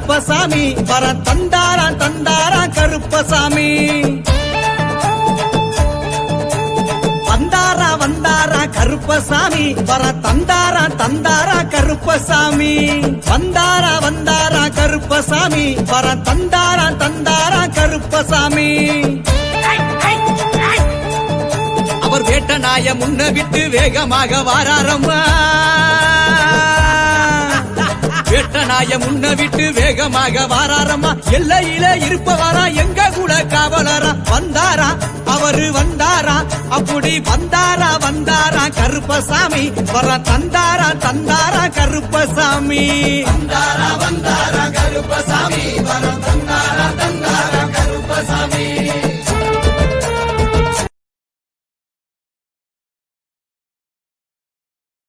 கருப்பசாமி வர தந்தாரா தந்தாரா கருப்பசாமி வந்தாரா வந்தாரா கருப்பசாமி வர தந்தாரா தந்தாரா கருப்பசாமி வந்தாரா வந்தாரா கருப்பசாமி வர தந்தாரா தந்தாரா கருப்பசாமி அவர் வேட்ட நாய முன்ன விட்டு வேகமாக வாராரம்மா வேட்ட நாய முன்ன விட்டு வேகமாக வாராரம்மா எல்லையில இருப்பவாரா எங்க கூட காவலரா வந்தாரா அவரு வந்தாரா அப்படி வந்தாரா வந்தாரா கருப்பசாமி வர தந்தாரா தந்தாரா கருப்பசாமி வந்தாரா வந்தாரா கருப்பசாமி வர தந்தாரா தந்தாரா கருப்பசாமி